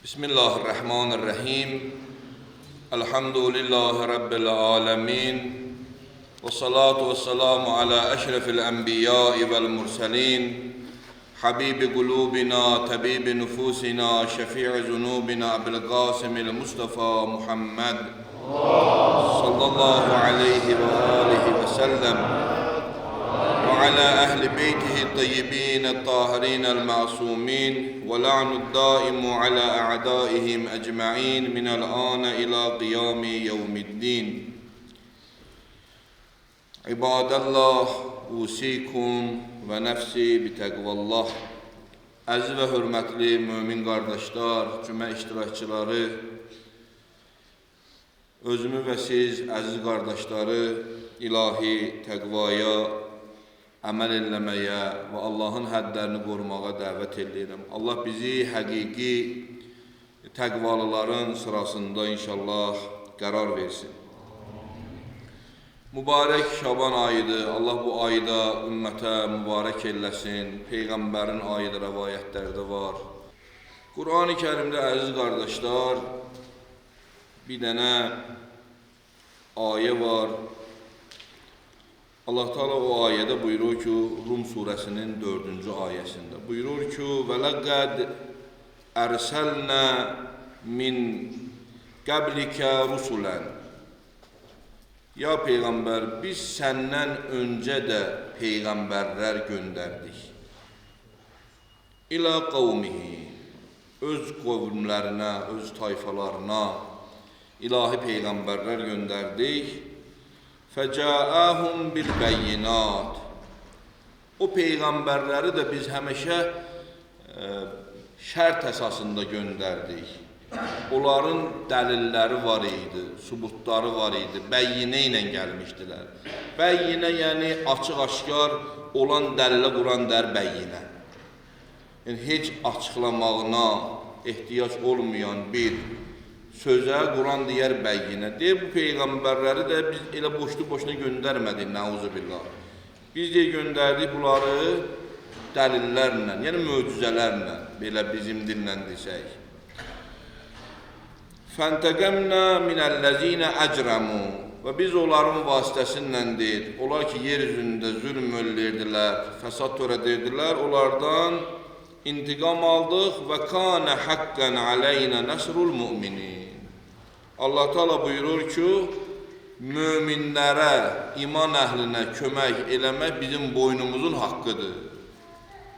Bismillahirrahmanirrahim. Elhamdülillahi Rabbil alemin. Ve salatu ve selamu ala eşrefil enbiya'i vel murselin. Habibi kulubina, tabibi nufusina, şefi'i zunubina, Abil Qasimil Mustafa Muhammed sallallahu aleyhi ve alihi ve sellem. وعلى أهل بيته الطيبين الطاهرين المعصومين ولعن الدائم على أعدائهم أجمعين من الآن إلى قيام يوم الدين عباد الله أوصيكم ونفسي بتقوى الله. Əziz və hörmətli mömin qardaşlar, cümə iştirakçıları, özümü və siz əziz qardaşları ilahi təqvaya, əməl eləməyə və Allahın həddlərini qorumağa dəvət edirəm. Allah bizi həqiqi təqvalıların sırasında inşallah qərar versin. Mübarək Şaban ayıdır. Allah bu ayda ümmətə mübarək eləsin. Peyğəmbərin ayıdır, rəvayətlərdə var. Qur'an-ı Kərimdə əziz qardaşlar, bir dənə ayə var. Allah Teala o ayədə buyurur ki, Rum surəsinin 4-cü ayəsində buyurur ki, وَلَقَدْ أَرْسَلْنَا مِنْ قَبْلِكَ رُسُلًا. Ya Peyğəmbər, biz səndən öncə də peyğəmbərlər göndərdik. İlə qavmihi, öz qovmlərinə, öz tayfalarına ilahi peyğəmbərlər göndərdik. فَجَاءَهُمْ بِالْبَيِّنَاتِ. O peyğəmbərləri də biz həmişə şərt əsasında göndərdik. Onların dəlilləri var idi, sübutları var idi, bəyyinə ilə gəlmişdilər. Bəyyinə yəni açıq-aşkar olan dəlilə Quran dər bəyyinə. Yəni heç açıqlamağına ehtiyac olmayan bir sözə Quran deyər bəyyinə. Deyir, bu peyğəmbərləri də biz elə boşuna göndərmədik, nəuzubillah. Biz deyə göndərdik bunları dəlillərlə, yəni möcüzələrlə, belə bizim dillə desək. فَانْتَقَمْنَا مِنَ الَّذ۪ينَ أَجْرَمُوا. Və biz onların vasitəsindən deyir, onlar ki, yeryüzündə zülm öldürdülər, fəsad törədirdilər, onlardan intiqam aldıq və kana haqqan aleyna nasrul mu'minin. Allah Teala buyurur ki, möminlərə, iman əhlinə kömək eləmək bizim boynumuzun haqqıdır.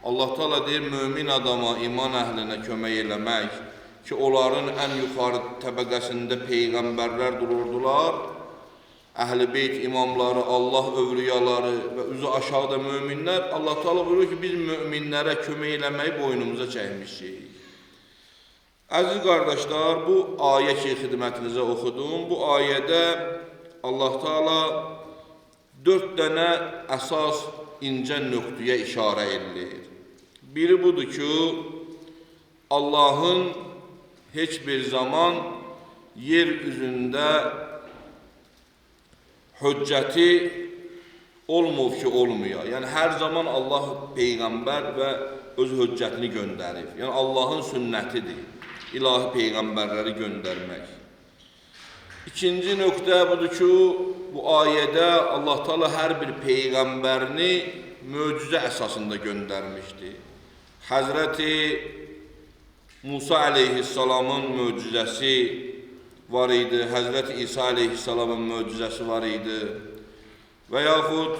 Allah Teala deyir, mömin adama, iman əhlinə kömək eləmək ki, onların ən yuxarı təbəqəsində peyğəmbərlər dururdular, Əhl-i Beyt imamları, Allah övliyaları və üzü aşağıda möminlər. Allah Teala buyurur ki, biz möminlərə kömək eləməyi boynumuza çəkmişik. Əziz qardaşlar, bu ayə ki, xidmətinizə oxudum. Bu ayədə Allah Teala 4 dənə əsas incə nöqtəyə işarə edilir. Biri budur ki, Allahın heç bir zaman yer üzündə hüccəti olmur ki, olmuyor. Yəni, hər zaman Allah peyğəmbər və öz hüccətini göndərir. Yəni, Allahın sünnətidir, ilahi peyğəmbərləri göndərmək. İkinci nöqtə budur ki, bu ayədə Allah Teala hər bir peyğəmbərini möcüzə əsasında göndərmişdir. Həzrəti Musa əleyhissalamın möcüzəsi var idi, Həzrəti İsa əleyhissalamın möcüzəsi var idi və yaxud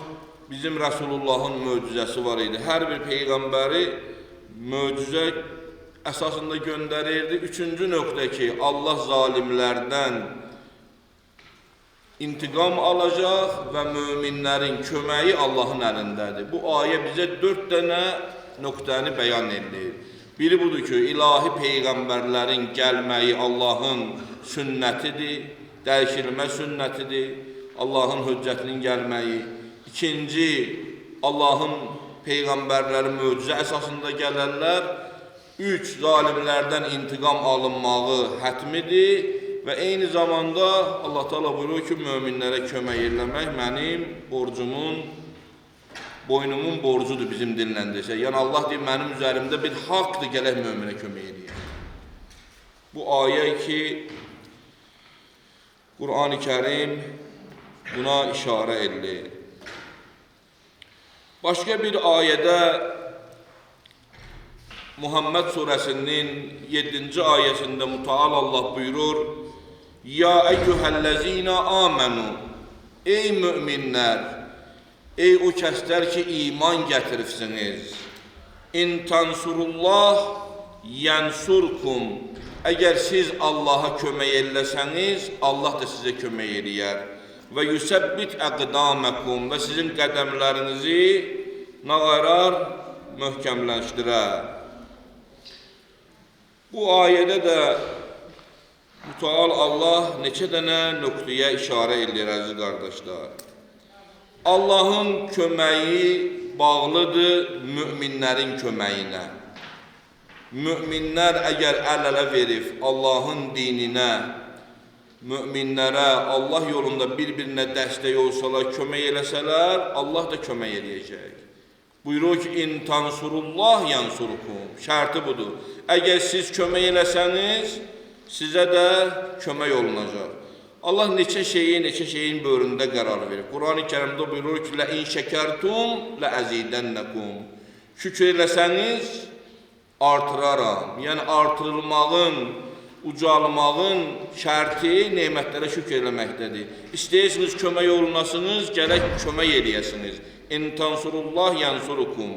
bizim Rəsulullahın möcüzəsi var idi. Hər bir peyğəmbəri möcüzə əsasında göndərirdi. Üçüncü nöqtə ki, Allah zalimlərdən intiqam alacaq və möminlərin köməyi Allahın əlindədir. Bu ayə bizə 4 dənə nöqtəni bəyan edir. Biri budur ki, ilahi peyğəmbərlərin gəlməyi Allahın sünnətidir, dəyişilmə sünnətidir, Allahın hüccətinin gəlməyi. İkinci, Allahın peyğəmbərləri möcüzə əsasında gələrlər. 3, zalimlərdən intiqam alınmağı hətmidir və eyni zamanda Allah Teala buyurur ki, möminlərə kömək eləmək mənim borcumun, boynumun borcudur bizim dinləndirsə. Yəni Allah deyir, mənim üzərimdə bir haqdır, gələk möminə kömək eləyək. Bu ayə ki, Qur'an-ı Kərim buna işarə edilir. Başqa bir ayədə Muhammed surəsinin 7-ci ayəsində Müteal Allah buyurur: Ya eyyuhəllezina amenu, ey müminlər, ey o kəslər ki iman gətiribsiniz. İn tansurullah yansurkum. Əgər siz Allaha kömək eləsəniz, Allah da sizə kömək eləyər. Və yüsəbbit əqdaməkum, və sizin qədəmlərinizi nağarar, möhkəmləşdirər. Bu ayədə də Müteal Allah neçə dənə nöqtəyə işarə edir, əziz qardaşlar. Allahın köməyi bağlıdır müminlərin köməyinə. Müminlər əgər əl-ələ verib Allahın dininə, müminlərə Allah yolunda bir-birinə dəstək olsalar, kömək eləsələr, Allah da kömək eləyəcək. Buyurur ki, in tansurullah yansurkum. Şərti budur. Əgər siz kömək eləsəniz, sizə də kömək olunacaq. Allah neçə şeyin bölümündə qərar verir. Qur'an-ı Kərimdə buyurur ki, in şəkərtum ləəzidənləkum. Şükür eləsəniz, artıraram. Yəni artırılmağın, ucalmağın şərti nemətlərə şükür eləməkdədir. İstəyirsiniz kömək olunasınız, gərək kömək eləyəsiniz. İn tansurullah yansurukum.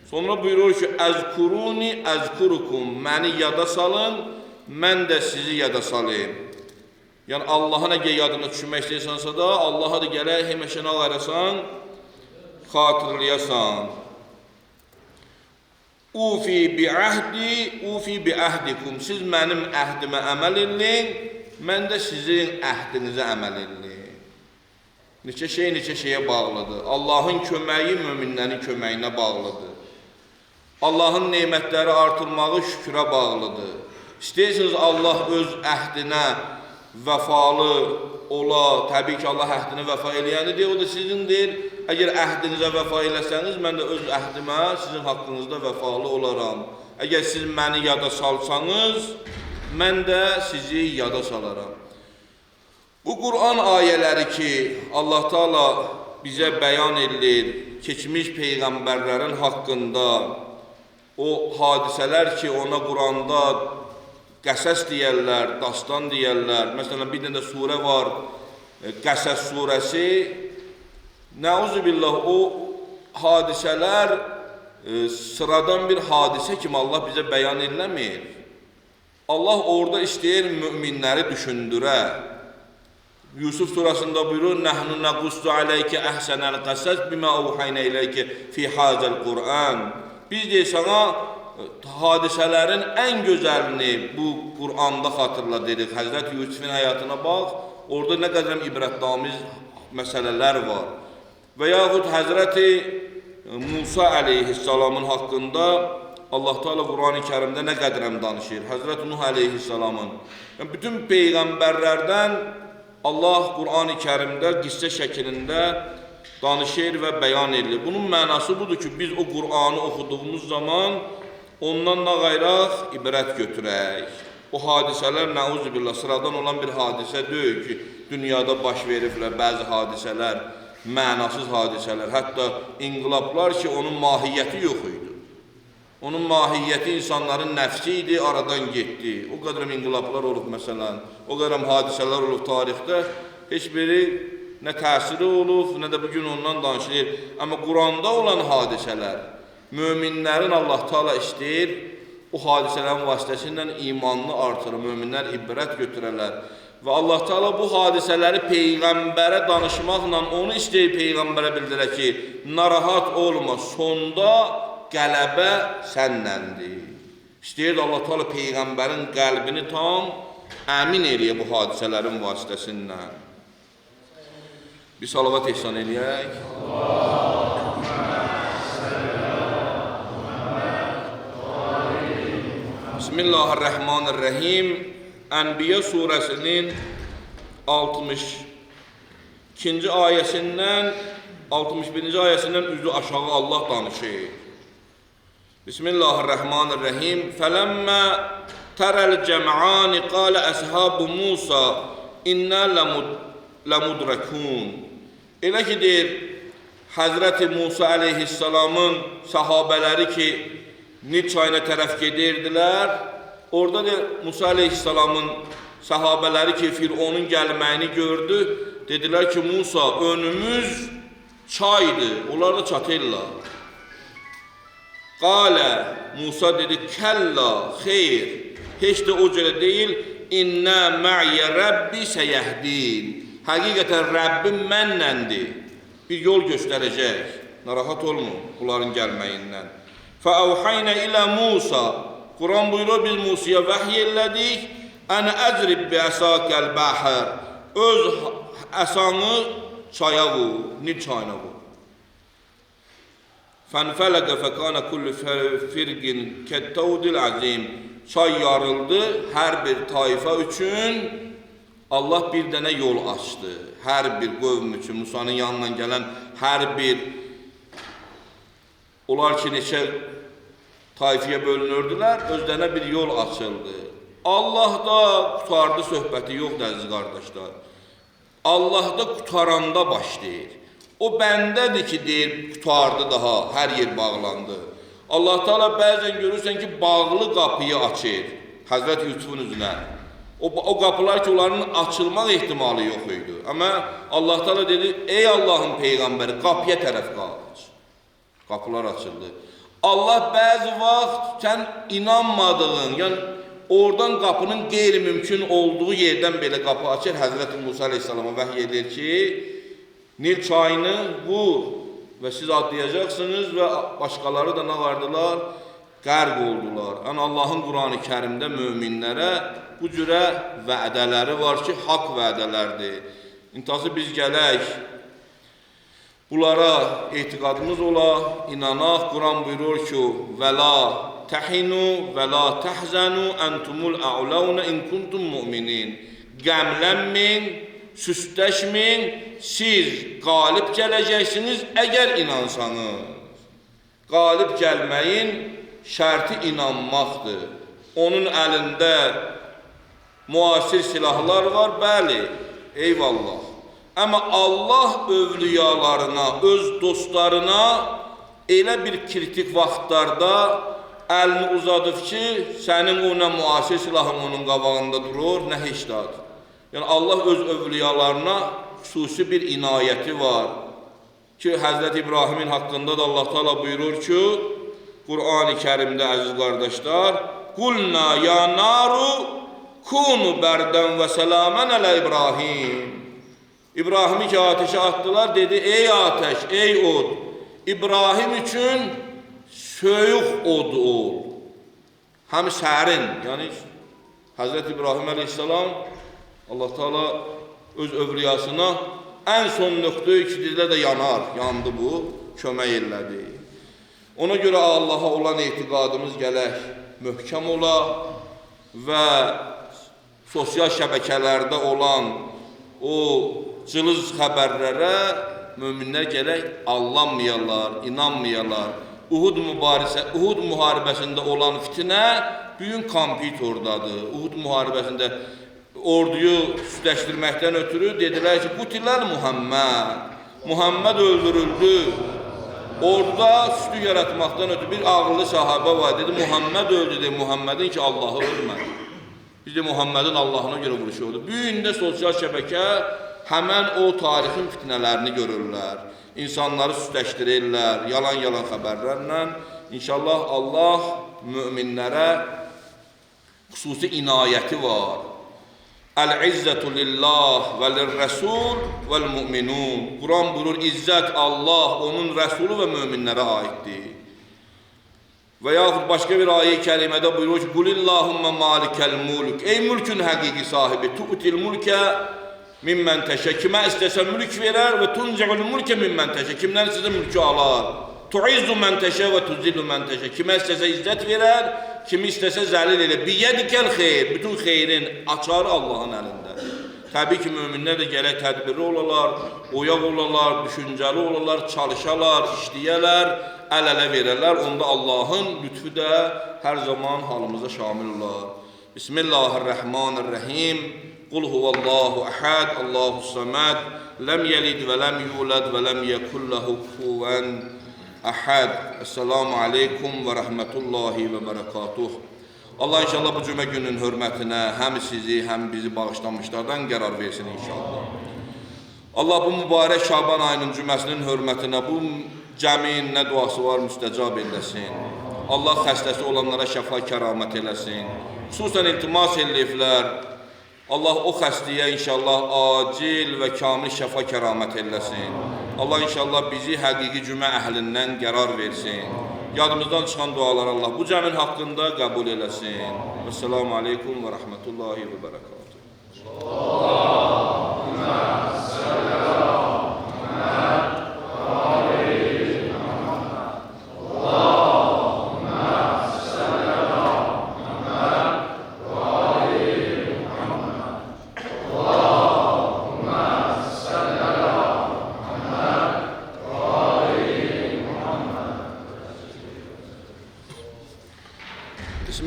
Sonra buyurur ki, əzkuruni əzkurukum. Məni yada salın, mən də sizi yada salayım. Yəni Allahın əgər yadına düşmək istəyirsənsə da, Allaha da gərək həmişə ağarasan, xatırlayasan. Ufi bi əhdikum. Siz mənim əhdimə əməl edin, mən də sizin əhdinizə əməl edin. Neçə şeyə bağlıdır. Allahın köməyi möminlərin köməyinə bağlıdır. Allahın nemətləri artırmağı şükrə bağlıdır. İstəyirsiniz Allah öz əhdinə vəfalı ola, təbii ki Allah əhdinə vəfa eləyənidir, o da sizindir. Əgər əhdinizə vəfa eləsəniz, mən də öz əhdimə sizin haqqınızda vəfalı olaram. Əgər siz məni yada salsanız, mən də sizi yada salaram. Bu Qur'an ayələri ki, Allah Teala bizə bəyan edilir, keçmiş peyğəmbərlərin haqqında, o hadisələr ki, ona Qur'anda qəsəs deyərlər, dastan deyərlər. Məsələn, bir dənə surə var, Qəsəs surəsi. Nəuzubillah, o hadisələr sıradan bir hadisə kimi Allah bizə bəyan eləmir. Allah orada istəyir müminləri düşündürə. Yusuf surasında buyurur, Nəhnu nəqussu aleykə əhsənəl qəsəs bimə uvhaynə iləykə fi hazəl Qur'an. Biz deyək sana hadisələrin ən gözəlini bu Qur'anda xatırladırıq. Həzrət Yusufun həyatına bax, orada nə qədər ibrətamiz məsələlər var. Və yaxud Həzrəti Musa əleyhissalamın haqqında Allah Teala Qur'an-ı Kərimdə nə qədərəm danışır. Həzrət Nuh əleyhissalamın. Yəni, bütün peyğəmbərlərdən Allah Qur'an-ı Kərimdə qissə şəklində danışır və bəyan edilir. Bunun mənası budur ki, biz o Qur'anı oxuduğumuz zaman ondan nə qayraq ibrət götürək. O hadisələr nəuzubillah sıradan olan bir hadisə deyil ki, dünyada baş veriblər bəzi hadisələr, mənasız hadisələr. Hətta inqilablar ki, onun mahiyyəti yox idi. Onun mahiyyəti insanların nəfsi idi, aradan getdi. O qədər inqilablar olub məsələn, o qədər hadisələr olub tarixdə, heç biri nə təsiri olub, nə də bugün ondan danışılır. Amma Qur'anda olan hadisələr, möminlərin Allah Teala istəyir, o hadisələrin vasitəsilə imanını artırır, möminlər ibrət götürərlər. Və Allah Teala bu hadisələri peyğəmbərə danışmaqla onu istəyir peyğəmbərə bildirək ki, narahat olma, sonda qələbə sənnəndir. İstəyir Allah Teala peyğəmbərin qəlbini tam əmin eləyə bu hadisələrin vasitəsindən. Bir salavat ehsan eləyək. Bismillahirrahmanirrahim. Ənbiya surəsinin 62-ci ayəsindən 61-ci ayəsindən üzü aşağı Allah danışır. Bismillahirrahmanirrahim. Fələmmə Tərəl cəm'ani qalə əshabu Musa innə ləmudrəkun. Elə ki, deyir, Həzrəti Musa əleyhissalamın sahabələri ki, Nil çayına tərəf gedirdilər, orada da Musa əleyhissalamın sahabələri ki, Fironun gəlməyini gördü, dedilər ki, Musa, önümüz çaydır, onlar da çatırlar. Qalə, Musa dedi, kəlla, xeyr, heç də o cürə deyil, innə mə'yə Rəbbi səyəhdin. Həqiqətən Rəbbim mənləndir, bir yol göstərəcək, narahat olma bunların gəlməyindən. Fəəvhəynə ilə Musa, Quran buyurur, biz Musa'ya vəhiy elədik, ən əzrib bi əsakəl bəhər, öz əsanı çaya vur, Nil çayına vur. Fənfələqə fəkənə kullu firqin kəttəudil əzim. Çay yarıldı, hər bir tayfa üçün Allah bir dənə yol açdı. Hər bir qövm üçün, Musanın yanından gələn hər bir, onlar ki, neçə tayfiyə bölünürdülər, özlərinə bir yol açıldı. Allah da qutardı söhbəti yoxdur, əziz qardaşlar. Allah da qutaranda başlayır. O bəndədir ki, deyir, qutardı daha, hər yer bağlandı. Allah Teala bəzən görürsən ki, bağlı qapıyı açır, Həzrət Yusufun üzünə. O qapılar ki, onların açılmaq ehtimalı yox idi. Amma Allah Teala dedi, ey Allahın Peyğəmbəri, qapıya tərəf qaç. Qapılar açıldı. Allah bəzi vaxt sən inanmadığın, yəni oradan qapının qeyri-mümkün olduğu yerdən belə qapı açır. Həzrət Musa əleyhissalama vəhiy edir ki, Nil çayını vur və siz adlayacaqsınız və başqaları da nə vardılar? Qərq oldular. Yəni Allahın Qur'an-ı Kərimdə möminlərə bu cürə vədələri var ki, haqq vədələrdir. İntihası biz gələk, bunlara etiqadımız ola, inanaq. Quran buyurur ki, və la təhinu və la təhzənu əntumul ə'ləvnə in kuntum mu'minin. Qəmlənməyin, süstləşməyin, siz qalib gələcəksiniz əgər inansanız. Qalib gəlməyin şərti inanmaqdır. Onun əlində müasir silahlar var, bəli, eyvallah. Amma Allah övliyalarına, öz dostlarına elə bir kritik vaxtlarda əlini uzadıb ki, sənin ona müasir silahın onun qabağında durur, nə heç dadır. Yəni Allah öz övliyalarına xüsusi bir inayəti var ki, Həzrət İbrahimin haqqında da Allah Teala buyurur ki, Qur'an-ı Kərimdə əziz qardaşlar, Qulna ya naru kunu bərdən və səlamən ələ İbrahim. İbrahimi ki, ateşə atdılar, dedi, ey ateş, ey od, İbrahim üçün söyüq od ol. Həm sərin, yəni Həzrət İbrahim əleyhissalam, Allah Teala öz övliyasına ən son nöqtəyə ki, dedilər də yanar, yandı bu, kömək elədi. Ona görə Allaha olan etiqadımız gələk möhkəm ola və sosial şəbəkələrdə olan o cılız xəbərlərə möminlər gələk allanmayalar, inanmayalar. Uhud müharibəsində olan fitnə büyün kompüterdadır. Uhud müharibəsində orduyu süsləşdirməkdən ötürü dedilər ki, Qutiləl Muhammed, Muhammed öldürüldü. Orada süslü yaratmaqdan ötürü bir ağıllı sahabə var, dedi, Muhammed öldü, dedi, Muhammedin ki, Allahı ölmədi. Biz de Muhammedin Allahına görə vuruşu oldu. Büyündə sosial şəbəkə həmən o tarixin fitnələrini görürlər. İnsanları süsləşdirirlər, yalan xəbərlərlə. İnşallah Allah müminlərə xüsusi inayəti var. Əl-izzətu lillah və lirrəsul vəl-müminun. Quran buyurur, izzət Allah, onun rəsulu və müminlərə aiddir. Və yaxud başqa bir ayə-i kərimədə buyurur ki, Qulillahumma malikəl mulk. Ey mülkün həqiqi sahibi, tu'til mulkə mimmən təşə. Kimə istəsə mülk verər və tuncəul mulkə mimmən təşə. Kimdən sizə mülkü alar. Tuizzu mən təşə və tuzillu mən təşə. Kimə istəsə izzət verər, kimi istəsə zəlil elə. Biyədikəl xeyr, bütün xeyrin açarı Allahın əlində. Təbii ki, müminlər də gərək tədbirli olalar, oyaq olalar, düşüncəli olalar, çalışalar, işləyələr, əl-ələ verərlər. Onda Allahın lütfü də hər zaman halımıza şamil olar. Bismillahirrahmanirrahim. Qul huvallahu ahad, Allahus samad, lem yelid və lem yulad və lem yekul lahu kufuven ahad. Esselamu aleykum və rahmetullahi və berekatuh. Allah inşallah bu cümə günün hörmətinə həm sizi, həm bizi bağışlamışlardan qərar versin inşallah. Allah bu mübarək Şaban ayının cüməsinin hörmətinə bu cəmin nə duası var müstəcab eləsin. Allah xəstəsi olanlara şəfa kəramət eləsin. Xüsusən iltimas eləyiblər. Allah o xəstəyə inşallah acil və kamil şəfa kəramət eləsin. Allah inşallah bizi həqiqi cümə əhlindən qərar versin. Yadımızdan çıxan dualar Allah bu cəmin haqqında qəbul eləsin. Esselamu aleykum və rahmetullahi və berekatuhu.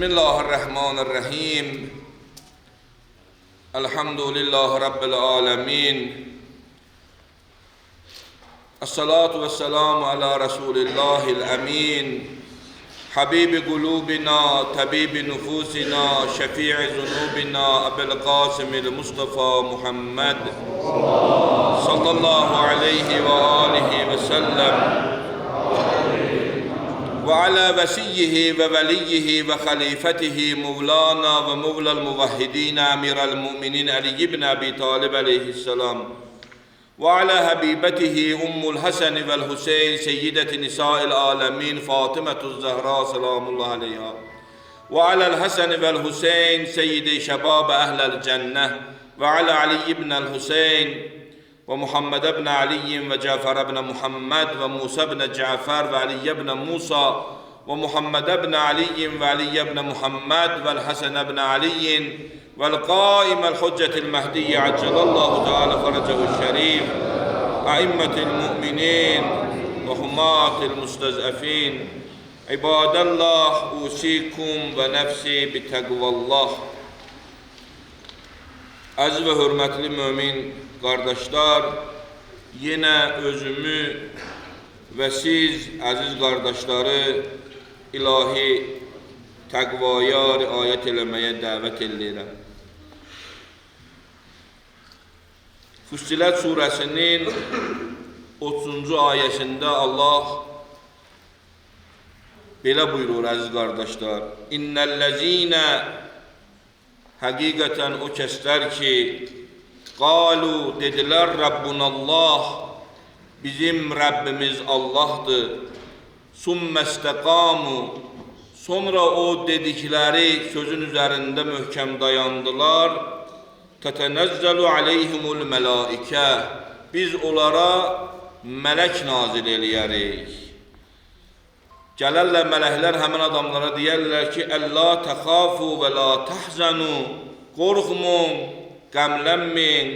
Bismillahirrahmanirrahim. Elhamdülillahi Rabbil alemin. Esselatu vesselamu ala Resulillahil amin. Habibi kulubina, tabibi nufusina, şefi'i zunubina, Ebil Qasimil Mustafa Muhammed sallallahu aleyhi ve alihi ve sellem. وعلى وسيه ووليه وخليفته مولانا ومولى الموحدين أمير المؤمنين علي بن أبي طالب عليه السلام وعلى حبيبته أم الحسن والحسين سيدة نساء العالمين فاطمة الزهراء سلام الله عليها وعلى الحسن والحسين سيد شباب أهل الجنة وعلى علي بن الحسين ومحمد بن علي وجعفر بن محمد وموسى بن جعفر وعلي بن موسى ومحمد بن علي وعلي بن محمد والحسن بن علي والقائم الحجة المهدي عجل الله تعالى فرجه الشريف أئمة المؤمنين وحماة المستضعفين عباد الله أوصيكم ونفسي بتقوى الله. Aziz və hörmətli mömin qardaşlar, yenə özümü və siz, əziz qardaşları, ilahi təqvaya riayət eləməyə dəvət edirəm. Füssilat surəsinin 30-cu ayəsində Allah belə buyurur, əziz qardaşlar. İnnellezine, həqiqətən o kəslər ki, qalu, dedilər, Rabbunallah, bizim Rəbbimiz Allahdır. Summəstəqamu, sonra o dedikləri sözün üzərində möhkəm dayandılar. Tətənəzzəlu aleyhimul mələikə, biz onlara mələk nazil eləyərik. Gələrlər mələklər həmin adamlara deyərlər ki, Əllə təxafu və la təhzənu, qorxmun, qəmlənmin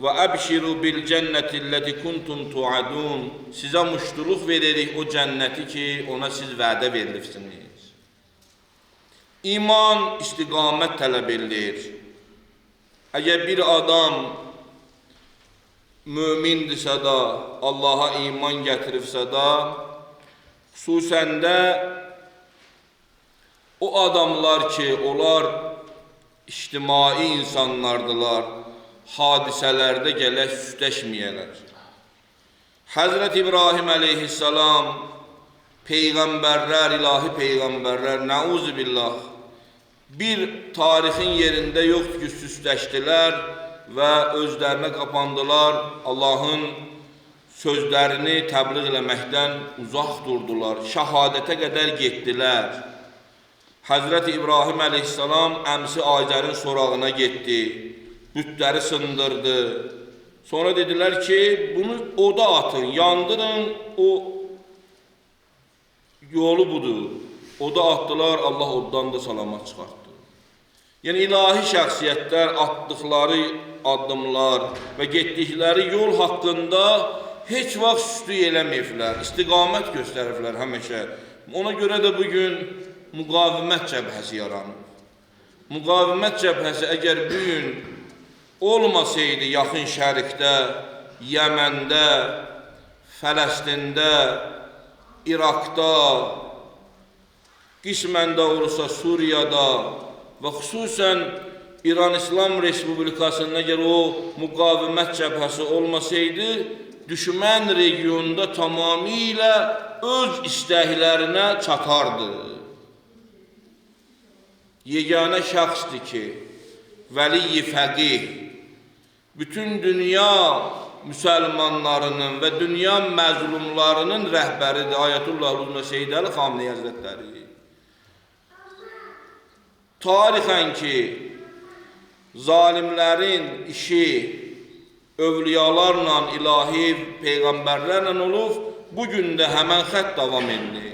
və əbşiru bil cənnəti ləti kuntum tuadun, sizə muştuluq veririk o cənnəti ki, ona siz vədə verilibsiniz. İman istiqamət tələb edilir. Əgər bir adam mömindirsə da, Allaha iman gətiribsə da, xüsusən də o adamlar ki, onlar ictimai insanlardılar, hadisələrdə gələk süstləşməyələr. Həzrət İbrahim əleyhissalam, peyğəmbərlər, ilahi peyğəmbərlər, nəuzubillah, bir tarixin yerində yoxdur ki, süstləşdilər və özlərinə qapandılar, Allahın sözlərini təbliğ eləməkdən uzaq durdular, şəhadətə qədər getdilər. Həzrət İbrahim əleyhissalam əmsi Azərin sorağına getdi, bütləri sındırdı. Sonra dedilər ki, bunu oda atın, yandırın, o yolu budur. Oda atdılar, Allah oddan da salamat çıxartdı. Yəni ilahi şəxsiyyətlər atdıqları addımlar və getdikləri yol haqqında heç vaxt süstü eləməyiblər, istiqamət göstəriblər həmişə. Ona görə də bugün müqavimət cəbhəsi yaranıb. müqavimət cəbhəsi əgər bu gün olmasaydı yaxın şərqdə, Yəməndə, Fələstində, İraqda, qismən də olursa Suriyada və xüsusən İran İslam Respublikasında əgər o müqavimət cəbhəsi olmasaydı, düşmən regionda tamamilə öz istəklərinə çatardı. Yeganə şəxsdir ki, vəli-i fəqih, bütün dünya müsəlmanlarının və dünya məzlumlarının rəhbəridir Ayətullah Uluzma Seyyid Əli Xameneyi Həzrətləri. Tarixən ki, zalimlərin işi övliyalarla, ilahi peyğəmbərlərlə olub, bugün də həmən xətt davam edir.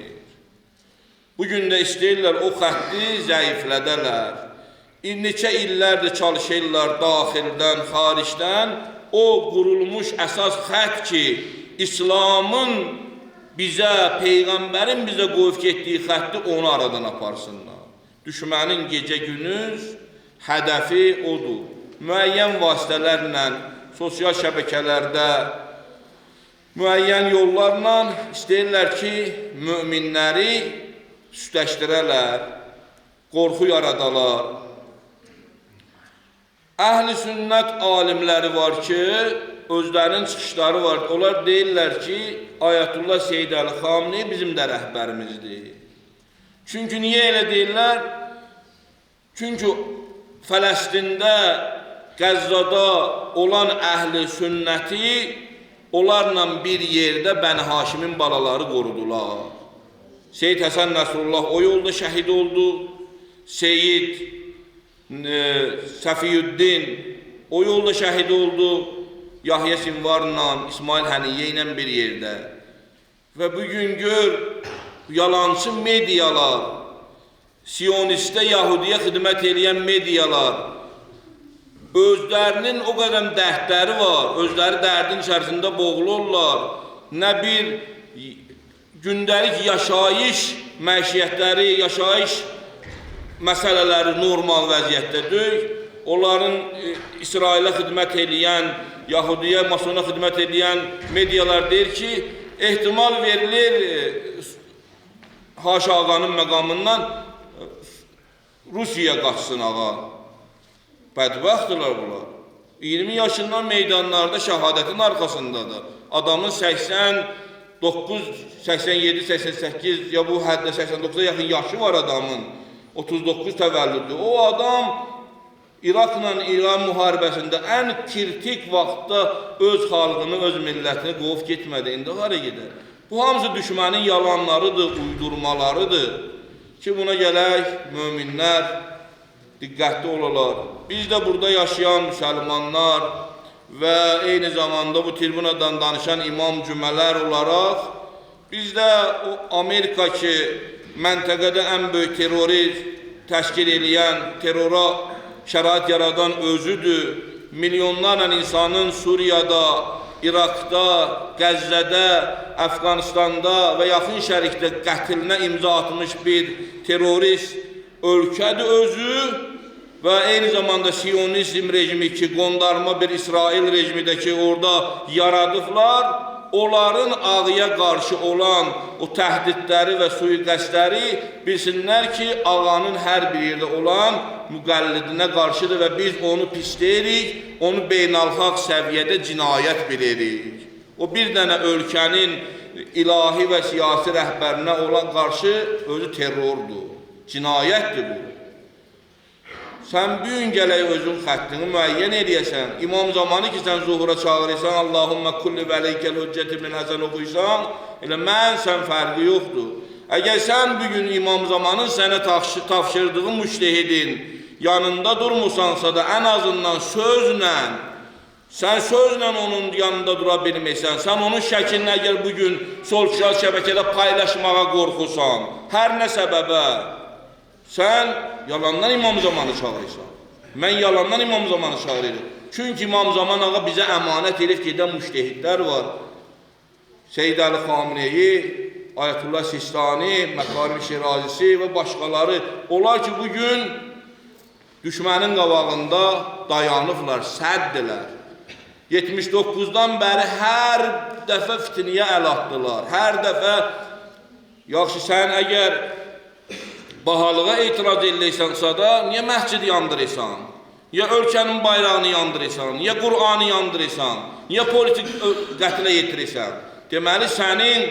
Bugün də istəyirlər o xətti zəiflədələr. Neçə illərdir çalışırlar daxildən, xaricdən, o qurulmuş əsas xətt ki, İslamın bizə, Peyğəmbərin bizə qoyub getdiyi xətti onu aradan aparsınlar. Düşmənin gecə gündüz hədəfi odur. Müəyyən vasitələrlə, sosial şəbəkələrdə, müəyyən yollarla istəyirlər ki, möminləri üstləşdirələr, qorxu yaradalar. Əhl-i sünnət alimləri var ki, özlərinin çıxışları var. Onlar deyirlər ki, Ayətullah Seyyid Əli Xameneyi bizim də rəhbərimizdir. Çünki niyə elə deyirlər? Çünki Fələstində, Qəzzada olan əhl-i sünnəti onlarla bir yerdə Bəni Haşimin balaları qorudular. Seyyid Həsən Nəsrullah o yolda şəhid oldu. Seyyid Səfiyyüddin o yolda şəhid oldu. Yahya Sinvarla, İsmail Həniyyə ilə bir yerdə. Və bugün gör, yalancı mediyalar, Siyonistə, Yahudiyə xidmət edən mediyalar, özlərinin o qədər dərdləri var, özləri dərdin içərisində boğulurlar. Nə bir gündəlik yaşayış məişiyyətləri, yaşayış məsələləri normal vəziyyətdədir. Onların İsrailə xidmət edən, Yahudiyə, Masona xidmət edən mediyalar deyir ki, ehtimal verilir Haşa ağanın məqamından Rusiyaya qaçsın ağa. Bədbəxtdirlər bunlar. 20 yaşından meydanlarda şəhadətin arxasındadır. Adamın 89, 87, 88 ya bu həddə 89'a yaxın yaşı var adamın. 39 təvəllüdür. O adam İraqla İran müharibəsində ən kritik vaxtda öz xalqını, öz millətini qovub getmədi. İndi hara gedər? Bu hamısı düşmənin yalanlarıdır, uydurmalarıdır. Ki buna gələk, möminlər diqqətli olalar. Biz də burada yaşayan müsəlmanlar və eyni zamanda bu tribunadan danışan imam cümələr olaraq, biz də o Amerika ki, məntəqədə ən böyük terrori təşkil edən, terrora şərait yaradan özüdür. Milyonlarla insanın Suriyada, İraqda, Qəzzədə, Əfqanistanda və yaxın şərikdə qətilinə imza atmış bir terrorist ölkədir özü və eyni zamanda Siyonizm rejimi ki, qondarma bir İsrail rejimi də ki, orada yaradıblar, onların ağıya qarşı olan o təhdidləri və suiqəstləri bilsinlər ki, ağanın hər bir yerdə olan müqəllidinə qarşıdır və biz onu pisləyirik, onu beynəlxalq səviyyədə cinayət bilirik. O bir dənə ölkənin ilahi və siyasi rəhbərinə olan qarşı özü terrordur, cinayətdir bu. Sən bu gün gələk özün xəttini müəyyən edəyəsən, imam zamanı ki, sən zuhura çağırırsan, Allahümmə kulli vəleykəl hüccəti min həsən oxuysan, elə mən sən fərqi yoxdur. Əgər sən bugün imam zamanın sənə tapşırdığı müştehidin yanında durmusansa da ən azından sözlə, sən sözlə onun yanında dura bilmirsən, sən onun şəklini əgər bugün sosial şəbəkədə paylaşmağa qorxusan, hər nə səbəbə, sən yalandan imam zamanı çağırırsan. Mən yalandan imam zamanı çağırırım. Çünki imam zaman ağa bizə əmanət edib gedən müştehidlər var. Seyyid Əli Xameneyi, Ayətullah Sistani, Məkarim Şirazisi və başqaları. Onlar ki, bugün düşmənin qabağında dayanıblar, səddilər. 79-dan bəri hər dəfə fitniyə əl atdılar. Hər dəfə, yaxşı sən əgər bahalığa etiraz eləyirsansa da, niyə məscid yandırırsan? Niyə ölkənin bayrağını yandırırsan? Niyə Qur'anı yandırırsan? Niyə politik qətlə yetirirsən? Deməli, sənin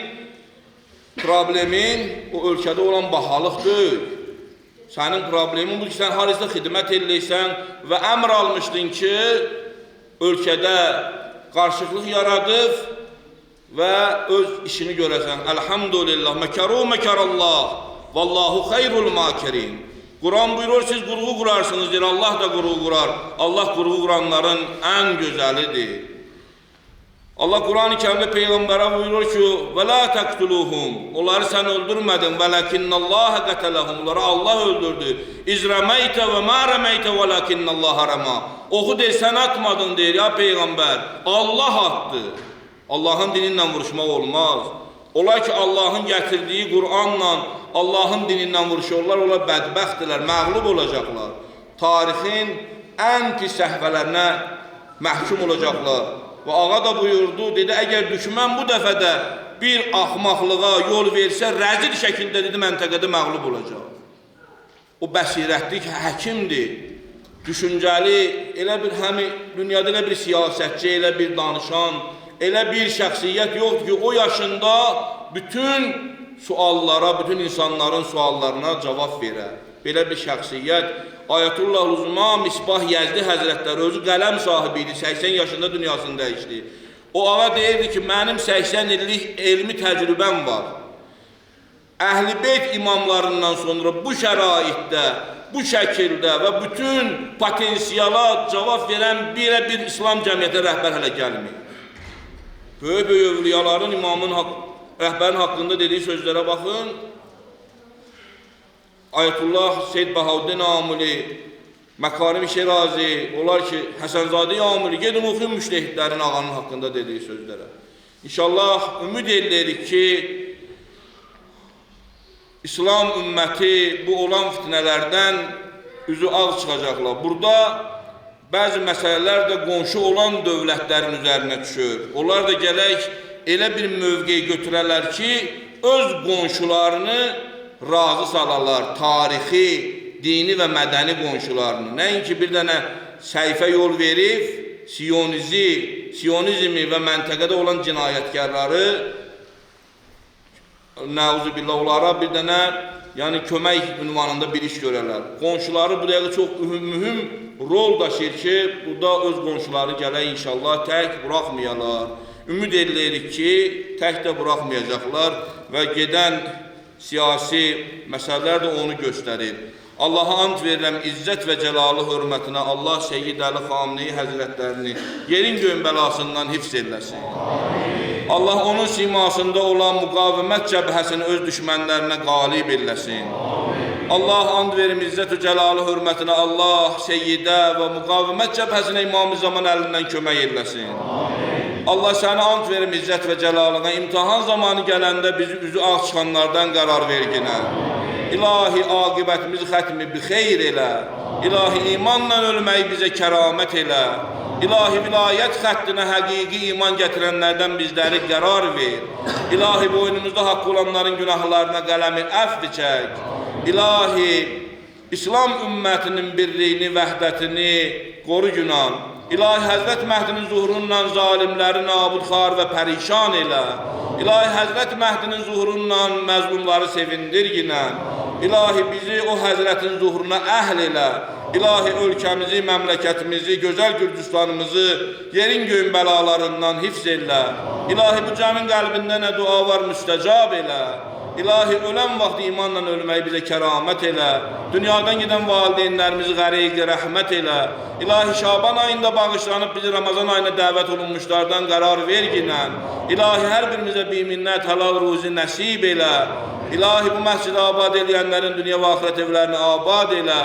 problemin o ölkədə olan bahalıq deyil. Sənin problemin bu ki, sən harisdə xidmət eləyirsən və əmr almışdın ki, ölkədə qarşılıqlıq yaradıb və öz işini görəsən. Elhamdülillah, məkəru məkərallah, vallahu xeyrul makirin. Quran buyurur, siz qurğu qurarsınız, deyir, Allah da qurğu qurar. Allah qurğu quranların ən gözəlidir. Allah Quran-ı Kərimdə Peyğəmbərə buyurur ki, və la təqtuluhum, onları sən öldürmədin, və ləkinnallaha qətələhum, onları Allah öldürdü. İzrəməytə və mə rəməytə və ləkinnallaha rəmə. Oxu deyir, sən atmadın deyir, ya Peyğəmbər, Allah attı. Allahın dininlə vuruşmaq olmaz. Olar ki, Allahın gətirdiyi Qur'anla Allahın dinindən vuruşurlar, onlar bədbəxtdirlər, məğlub olacaqlar. Tarixin ən pis səhvələrinə məhkum olacaqlar. Və ağa da buyurdu, dedi, əgər düşmən bu dəfə də bir axmaqlığa yol versə, rəzil şəkildə dedi, məntəqədə məğlub olacaq. O bəsirətli həkimdir, düşüncəli, elə bir həmi dünyada elə bir siyasətçi, elə bir danışan, elə bir şəxsiyyət yoxdur ki, o yaşında bütün suallara, bütün insanların suallarına cavab verər. Belə bir şəxsiyyət, Ayətullah Uzma Misbah Yəzdi Həzrətləri özü qələm sahibi idi, 80 yaşında dünyasını dəyişdi. O ağa deyirdi ki, mənim 80 illik elmi təcrübəm var. Əhl-i Beyt imamlarından sonra bu şəraitdə, bu şəkildə və bütün potensiala cavab verən bir İslam cəmiyyətə rəhbər hələ gəlmir. Böyük övliyaların imamın rəhbərin haqqında dediyi sözlərə baxın. Ayətullah Seyyid Bahauddin Amuli, Məkarim Şirazi, olar ki, Həsənzadə Amuli, gedin oxuyun müştəhidlərin ağanın haqqında dediyi sözlərə. İnşallah ümid edirik ki, İslam ümməti bu olan fitnələrdən üzü ağ çıxacaqlar. Burada bəzi məsələlər də qonşu olan dövlətlərin üzərinə düşür. Onlar da gələk elə bir mövqeyi götürərlər ki, öz qonşularını razı salarlar, tarixi, dini və mədəni qonşularını. Nəinki bir dənə səhifə yol verib, siyonizmi və məntəqədə olan cinayətkarları, nəuzubillah, onlara bir dənə kömək ünvanında bir iş görərlər. Qonşuları bu dəqiqə çox mühüm rol daşıyır ki, burada öz qonşuları gələk inşallah tək buraxmayalar. Ümid edirik ki, tək də buraxmayacaqlar və gedən siyasi məsələlər də onu göstərir. Allaha ant verirəm izzət və cəlalı hörmətinə Allah Seyyid Əli Xameneyi Həzrətlərini yerin göyün bəlasından hifz eləsin. Allah onun simasında olan müqavimət cəbhəsini öz düşmənlərinə qalib eləsin. Allah and verim izzət və cəlalı hörmətinə Allah Seyyidə və müqavimət cəbhəsinə İmam-ı Zaman əlindən kömək eləsin. Allah sənə ant verim izzət və cəlalına, imtihan zamanı gələndə bizi üzü ağ çıxanlardan qərar verginə. İlahi aqibətimizi xətmi bi xeyr elə. İlahi imanla ölməyi bizə kəramət elə. İlahi vilayət xəttinə həqiqi iman gətirənlərdən bizləri qərar ver. İlahi boynumuzda haqq olanların günahlarına qələmi əfv çək. İlahi İslam ümmətinin birliyini, vəhdətini qoru günan. İlahi Həzrət Məhdinin zuhurundan zalimləri nabudxar və pərişan elə. İlahi Həzrət Məhdinin zuhurundan məzlumları sevindir yinə. İlahi bizi o Həzrətin zuhuruna əhl elə. İlahi ölkəmizi, məmləkətimizi, gözəl Gürcüstanımızı yerin göyün bəlalarından hifz elə. İlahi bu cəmin qəlbində nə dua var müstəcab elə. İlahi ölən vaxt imanla ölməyi bizə kəramət elə. Dünyadan gedən valideynlərimizi qəriq rəhmət elə. İlahi Şaban ayında bağışlanıb bizi Ramazan ayına dəvət olunmuşlardan qərar verginən. İlahi hər birimizə biminnət, halal ruzi nəsib elə. İlahi bu məscidi abad eləyənlərin dünya və axirət evlərini abad elə.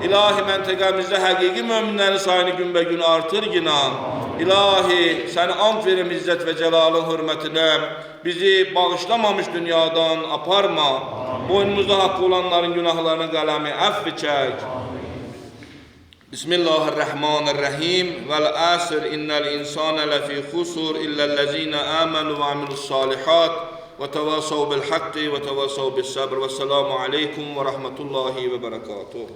İlahi məntəqəmizdə həqiqi möminlərin sayını günbəgün artır ginan. İlahi səni ant verim izzət və cəlalın hörmətinə. Bizi bağışlamamış dünyadan aparma. Boynumuzda haqqı olanların günahlarını qələmi əfv çək. Bismillahirrahmanirrahim. Vel asr innel insane lefi khusur illellezine amenu ve amilus salihat ve tevasav bil hakki ve tevasav bis sabr. Vesselamu aleykum ve rahmetullahi ve berekatuhu.